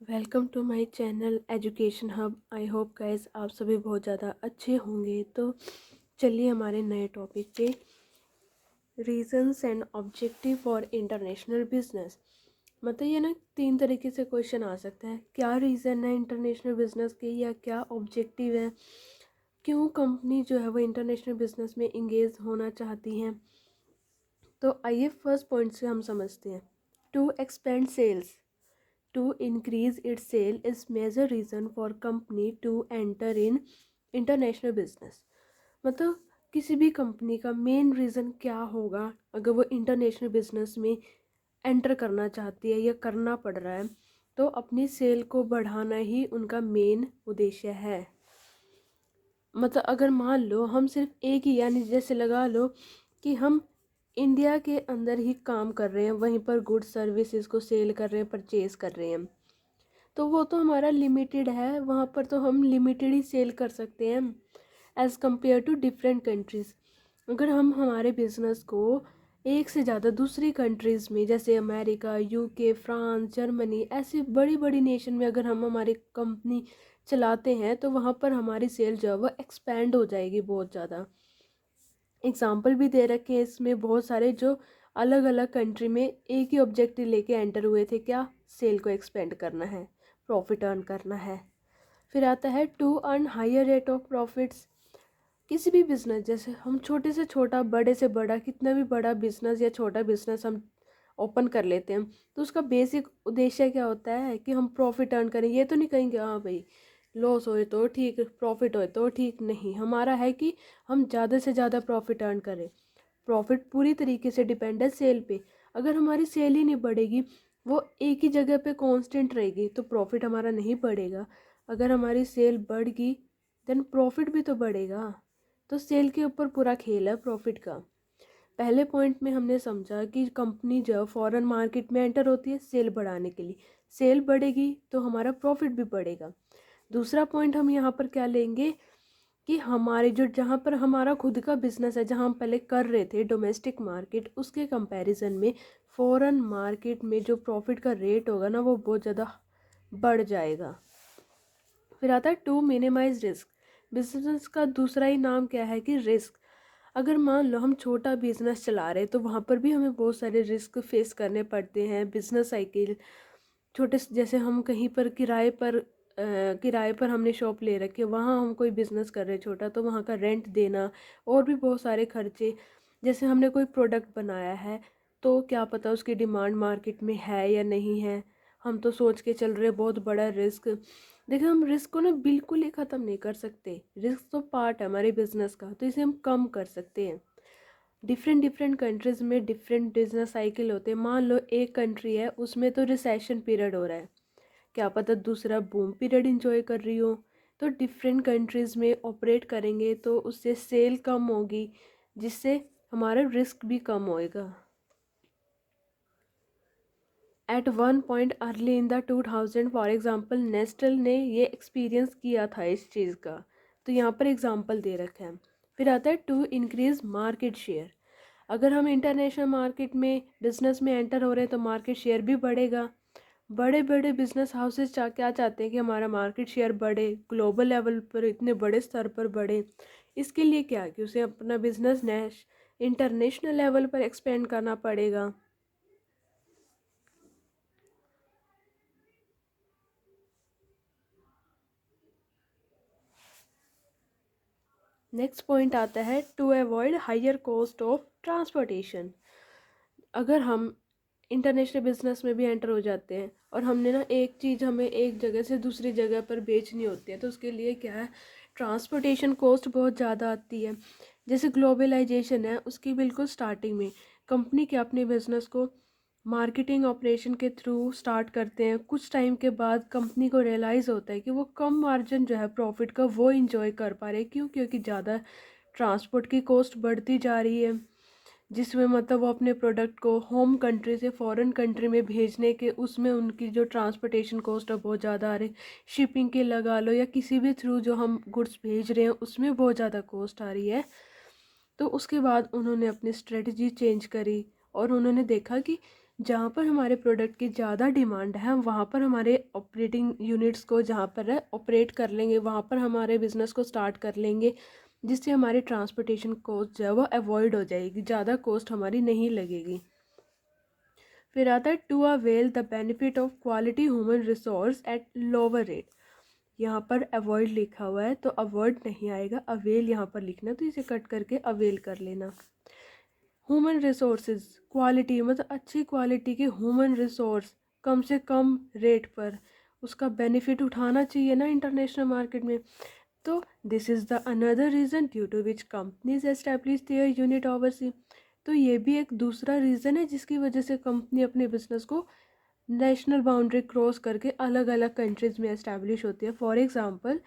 Welcome to my channel education hub. I hope guys आप सभी बहुत ज़्यादा अच्छे होंगे। तो चलिए हमारे नए टॉपिक पे, reasons and objective for international business. मतलब ये ना 3 तरीके से क्वेश्चन आ सकता है। क्या रीज़न है इंटरनेशनल बिजनेस के, या क्या ऑब्जेक्टिव है, क्यों कंपनी जो है वो इंटरनेशनल बिजनेस में इंगेज होना चाहती हैं। तो आइए फर्स्ट पॉइंट से हम समझते हैं। To expand sales, to increase its sale is major reason for company to enter in international business। मतलब किसी भी कंपनी का मेन रीज़न क्या होगा अगर वो इंटरनेशनल बिजनेस में एंटर करना चाहती है या करना पड़ रहा है, तो अपनी सेल को बढ़ाना ही उनका मेन उद्देश्य है। मतलब अगर मान लो हम सिर्फ एक ही, यानी जैसे लगा लो कि हम इंडिया के अंदर ही काम कर रहे हैं, वहीं पर गुड्स सर्विसेज को सेल कर रहे हैं, परचेज कर रहे हैं, तो वो तो हमारा लिमिटेड है। वहाँ पर तो हम लिमिटेड ही सेल कर सकते हैं as compare to different countries. अगर हम हमारे बिजनेस को एक से ज़्यादा दूसरी कंट्रीज़ में, जैसे अमेरिका, यूके, फ्रांस, जर्मनी, ऐसी बड़ी बड़ी नेशन में अगर हम हमारी कंपनी चलाते हैं, तो वहाँ पर हमारी सेल जो है वो एक्सपेंड हो जाएगी बहुत ज़्यादा। एग्जाम्पल भी दे रखे हैं इसमें बहुत सारे, जो अलग अलग कंट्री में एक ही ऑब्जेक्टिव लेके एंटर हुए थे। क्या? सेल को एक्सपेंड करना है, प्रॉफिट अर्न करना है। फिर आता है to earn higher rate of profits. किसी भी बिजनेस, जैसे हम छोटे से छोटा, बड़े से बड़ा, कितना भी बड़ा बिजनेस या छोटा बिजनेस हम ओपन कर लेते हैं, तो उसका बेसिक उद्देश्य क्या होता है कि हम प्रॉफिट अर्न करें। ये तो नहीं कहेंगे हाँ भाई लॉस होए तो ठीक, प्रॉफिट होए तो ठीक। नहीं, हमारा है कि हम ज़्यादा से ज़्यादा प्रॉफिट अर्न करें। प्रॉफिट पूरी तरीके से डिपेंड है सेल पे। अगर हमारी सेल ही नहीं बढ़ेगी, वो एक ही जगह पे कांस्टेंट रहेगी, तो प्रॉफिट हमारा नहीं बढ़ेगा। अगर हमारी सेल बढ़ गई देन प्रॉफिट भी तो बढ़ेगा। तो सेल के ऊपर पूरा खेल है प्रॉफिट का। पहले पॉइंट में हमने समझा कि कंपनी जो फॉरेन मार्केट में एंटर होती है सेल बढ़ाने के लिए। सेल बढ़ेगी तो हमारा प्रॉफिट भी बढ़ेगा। दूसरा पॉइंट हम यहाँ पर क्या लेंगे कि हमारे जो, जहाँ पर हमारा खुद का बिजनेस है, जहाँ हम पहले कर रहे थे डोमेस्टिक मार्केट, उसके कंपैरिजन में फॉरेन मार्केट में जो प्रॉफिट का रेट होगा ना, वो बहुत ज़्यादा बढ़ जाएगा। फिर आता है टू मिनिमाइज रिस्क। बिजनेस का दूसरा ही नाम क्या है कि रिस्क। अगर मान लो हम छोटा बिजनेस चला रहे हैं, तो वहाँ पर भी हमें बहुत सारे रिस्क फेस करने पड़ते हैं। बिजनेस साइकिल छोटे जैसे हम कहीं पर किराए पर हमने शॉप ले रखी है, वहाँ हम कोई बिजनेस कर रहे हैं छोटा, तो वहाँ का रेंट देना और भी बहुत सारे खर्चे। जैसे हमने कोई प्रोडक्ट बनाया है, तो क्या पता उसकी डिमांड मार्केट में है या नहीं है, हम तो सोच के चल रहे, बहुत बड़ा रिस्क। देखिए हम रिस्क को ना बिल्कुल ही ख़त्म नहीं कर सकते। रिस्क तो पार्ट है हमारे बिजनेस का, तो इसे हम कम कर सकते हैं। डिफरेंट डिफरेंट कंट्रीज़ में डिफरेंट बिजनेस साइकिल होते हैं। मान लो एक कंट्री है, उसमें तो रिसेशन पीरियड हो रहा है, क्या पता दूसरा बूम पीरियड इंजॉय कर रही हो। तो डिफरेंट कंट्रीज़ में ऑपरेट करेंगे तो उससे सेल कम होगी, जिससे हमारा रिस्क भी कम होएगा। At one point early in the 2000 for example Nestle ने ये एक्सपीरियंस किया था इस चीज़ का, तो यहाँ पर एग्जांपल दे रखा है। फिर आता है टू इंक्रीज मार्केट शेयर। अगर हम इंटरनेशनल मार्केट में बिजनेस में एंटर हो रहे हैं, तो मार्केट शेयर भी बढ़ेगा। बड़े बड़े बिजनेस हाउसेस क्या चाहते हैं कि हमारा मार्केट शेयर बढ़े, ग्लोबल लेवल पर इतने बड़े स्तर पर बढ़े। इसके लिए क्या कि उसे अपना बिजनेस इंटरनेशनल लेवल पर एक्सपेंड करना पड़ेगा। नेक्स्ट पॉइंट आता है to avoid higher cost of transportation. अगर हम इंटरनेशनल बिजनेस में भी एंटर हो जाते हैं और हमने ना एक चीज़ हमें एक जगह से दूसरी जगह पर बेचनी होती है, तो उसके लिए क्या है, ट्रांसपोर्टेशन कॉस्ट बहुत ज़्यादा आती है। जैसे ग्लोबलाइजेशन है, उसकी बिल्कुल स्टार्टिंग में कंपनी के अपने बिजनेस को मार्केटिंग ऑपरेशन के थ्रू स्टार्ट करते हैं। कुछ टाइम के बाद कंपनी को रियलाइज़ होता है कि वो कम मार्जिन जो है प्रॉफिट का वो इंजॉय कर पा रहे। क्यों? क्योंकि ज़्यादा ट्रांसपोर्ट की कॉस्ट बढ़ती जा रही है, जिसमें मतलब वो अपने प्रोडक्ट को होम कंट्री से फॉरेन कंट्री में भेजने के, उसमें उनकी जो ट्रांसपोर्टेशन कॉस्ट है बहुत ज़्यादा आ रही। शिपिंग के लगा लो या किसी भी थ्रू जो हम गुड्स भेज रहे हैं, उसमें बहुत ज़्यादा कॉस्ट आ रही है। तो उसके बाद उन्होंने अपनी स्ट्रेटजी चेंज करी और उन्होंने देखा कि जहाँ पर हमारे प्रोडक्ट की ज़्यादा डिमांड है हम वहाँ पर हमारे ऑपरेटिंग यूनिट्स को जहाँ पर है ऑपरेट कर लेंगे, वहाँ पर हमारे बिज़नेस को स्टार्ट कर लेंगे, जिससे हमारी ट्रांसपोर्टेशन कॉस्ट जो है वो अवॉइड हो जाएगी, ज़्यादा कॉस्ट हमारी नहीं लगेगी। फिर आता है to avail the benefit of quality human resource at lower rate. यहाँ पर अवॉइड लिखा हुआ है तो अवॉइड नहीं आएगा, अवेल यहाँ पर लिखना, तो इसे कट करके अवेल कर लेना। ह्यूमन रिसोर्सेज क्वालिटी मतलब अच्छी क्वालिटी के ह्यूमन रिसोर्स कम से कम रेट पर उसका बेनिफिट उठाना चाहिए ना इंटरनेशनल मार्केट में। तो this is the another reason due to which companies establish their unit overseas. तो ये भी एक दूसरा रीज़न है जिसकी वजह से कंपनी अपने बिजनेस को नेशनल बाउंड्री क्रॉस करके अलग अलग कंट्रीज़ में एस्टैब्लिश होती है। For example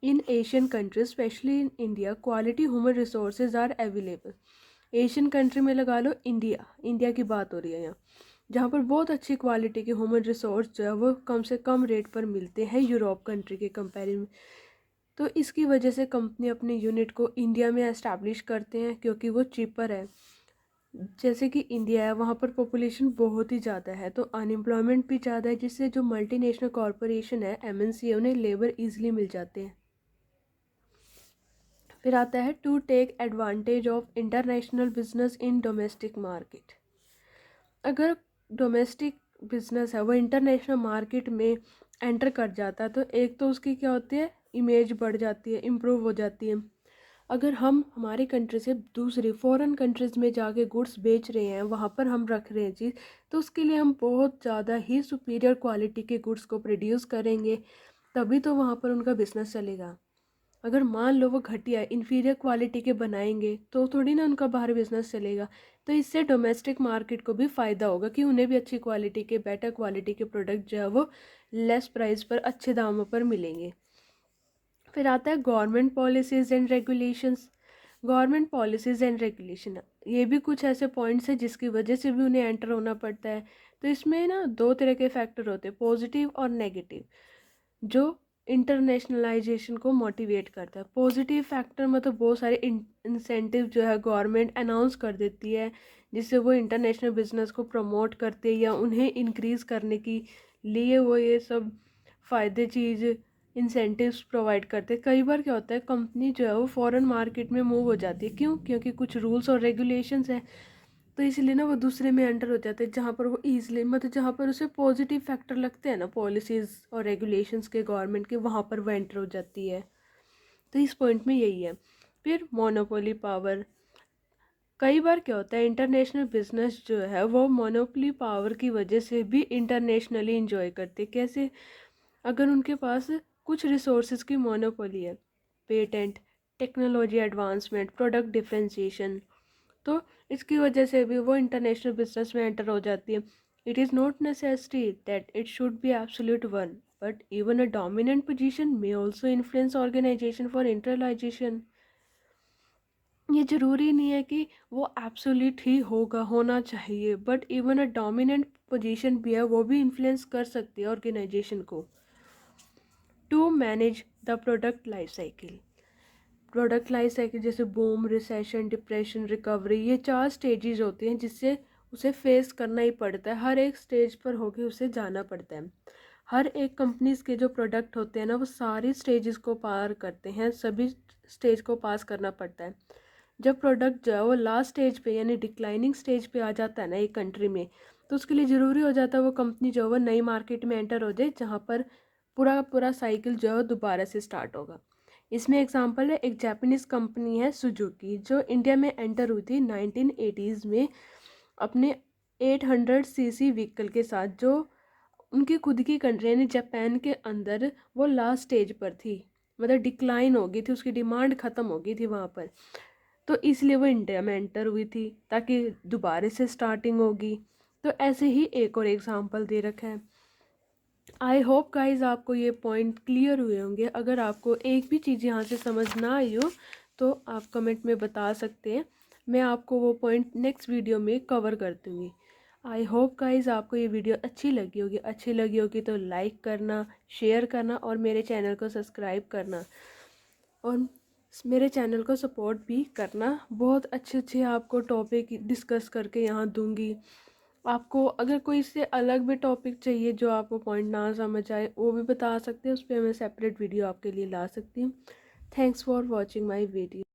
in Asian countries specially in India quality human resources are available. Asian country में लगा लो, इंडिया की बात हो रही है यहाँ, जहाँ पर बहुत अच्छी क्वालिटी के ह्यूमन रिसोर्स जो है वो कम से कम रेट पर मिलते हैं यूरोप कंट्री के कंपेरिजन में। तो इसकी वजह से कंपनी अपने यूनिट को इंडिया में एस्टैब्लिश करते हैं क्योंकि वो चीपर है। जैसे कि इंडिया है वहाँ पर पॉपुलेशन बहुत ही ज़्यादा है तो अनएम्प्लॉयमेंट भी ज़्यादा है, जिससे जो मल्टीनेशनल कॉरपोरेशन है एमएनसी है उन्हें लेबर ईजिली मिल जाते हैं। फिर आता है to take advantage of international business in domestic market. अगर डोमेस्टिक बिजनेस है वो इंटरनेशनल मार्केट में एंटर कर जाता है तो एक तो उसकी क्या होती है, इमेज बढ़ जाती है, इम्प्रूव हो जाती है। अगर हम हमारी कंट्री से दूसरी फॉरेन कंट्रीज़ में जाके गुड्स बेच रहे हैं, वहाँ पर हम रख रहे हैं चीज़, तो उसके लिए हम बहुत ज़्यादा ही सुपीरियर क्वालिटी के गुड्स को प्रोड्यूस करेंगे, तभी तो वहाँ पर उनका बिजनेस चलेगा। अगर मान लो वो घटिया इन्फीरियर क्वालिटी के बनाएंगे तो थोड़ी ना उनका बाहर बिजनेस चलेगा। तो इससे डोमेस्टिक मार्केट को भी फ़ायदा होगा कि उन्हें भी अच्छी क्वालिटी के बेटर क्वालिटी के प्रोडक्ट जो है वो लेस प्राइस पर अच्छे दामों पर मिलेंगे। फिर आता है government policies and regulations. Government policies and regulation, ये भी कुछ ऐसे पॉइंट्स हैं जिसकी वजह से भी उन्हें एंटर होना पड़ता है। तो इसमें ना दो तरह के फैक्टर होते हैं, पॉजिटिव और नेगेटिव, जो इंटरनेशनलाइजेशन को मोटिवेट करता है। पॉजिटिव फैक्टर मतलब बहुत सारे इंसेंटिव जो है गवर्नमेंट अनाउंस कर देती है, जिससे वो इंटरनेशनल बिजनेस को प्रमोट करते हैं या उन्हें इंक्रीज़ करने की लिए वो ये सब फ़ायदे चीज़ इंसेंटिव्स प्रोवाइड करते हैं। कई बार क्या होता है कंपनी जो है वो फॉरेन मार्केट में मूव हो जाती है, क्यों, क्योंकि कुछ रूल्स और रेगुलेशंस है, तो इसलिए ना वो दूसरे में एंटर हो जाते हैं जहाँ पर वो ईजिली मतलब जहाँ पर उसे पॉजिटिव फैक्टर लगते हैं ना पॉलिसीज़ और रेगुलेशंस के गवर्नमेंट के, वहाँ पर वो एंटर हो जाती है। तो इस पॉइंट में यही है। फिर मोनोपोली पावर, कई बार क्या होता है इंटरनेशनल बिजनेस जो है वो मोनोपोली पावर की वजह से भी इंटरनेशनली इंजॉय करते। कैसे, अगर उनके पास कुछ रिसोर्सेज की मोनोपोली है, patent, technology advancement, product differentiation, तो इसकी वजह से भी वो इंटरनेशनल बिजनेस में एंटर हो जाती है। It is not necessary that it should be absolute one, but even a dominant position may also influence organisation for internalisation. ये ज़रूरी नहीं है कि वो एब्सोल्यूट ही होना चाहिए, but even a dominant position भी है, वो भी इन्फ्लुएंस कर सकती है ऑर्गेनाइजेशन को। To manage the product life cycle. Product life cycle जैसे बूम, रिसेशन, डिप्रेशन, रिकवरी, ये 4 स्टेजेस होते हैं जिससे उसे फेस करना ही पड़ता है। हर एक स्टेज पर होके उसे जाना पड़ता है। हर एक कंपनीज के जो प्रोडक्ट होते हैं ना वो सारी स्टेजेस को पार करते हैं, सभी स्टेज को पास करना पड़ता है। जब प्रोडक्ट जो है वो लास्ट स्टेज पे यानी डिक्लाइनिंग स्टेज पे आ जाता है ना एक कंट्री में, तो उसके लिए ज़रूरी हो जाता है वो कंपनी जो है वो नई मार्केट में एंटर हो जाए, जहाँ पर पूरा पूरा साइकिल जो है दोबारा से स्टार्ट होगा। इसमें एग्जांपल है एक जापानीज़ कंपनी है सुजुकी, जो इंडिया में एंटर हुई थी 1980s में अपने 800 सीसी व्हीकल के साथ, जो उनकी खुद की कंट्री यानी जापान के अंदर वो लास्ट स्टेज पर थी, मतलब डिक्लाइन हो गई थी, उसकी डिमांड ख़त्म हो गई थी वहाँ पर, तो इसलिए वो इंडिया में एंटर हुई थी ताकि दोबारा से स्टार्टिंग होगी। तो ऐसे ही एक और एग्जांपल दे रखा है। आई होप गाइज आपको ये पॉइंट क्लियर हुए होंगे। अगर आपको एक भी चीज़ यहाँ से समझ ना आई हो तो आप कमेंट में बता सकते हैं, मैं आपको वो पॉइंट नेक्स्ट वीडियो में कवर कर दूँगी। आई होप गाइज आपको ये वीडियो अच्छी लगी होगी तो लाइक करना, शेयर करना और मेरे चैनल को सब्सक्राइब करना, और मेरे चैनल को सपोर्ट भी करना। बहुत अच्छे अच्छे आपको टॉपिक डिस्कस करके यहाँ दूँगी। आपको अगर कोई इससे अलग भी टॉपिक चाहिए जो आपको पॉइंट ना समझ आए, वो भी बता सकते हैं, उस पर मैं सेपरेट वीडियो आपके लिए ला सकती हूँ। Thanks for watching my video.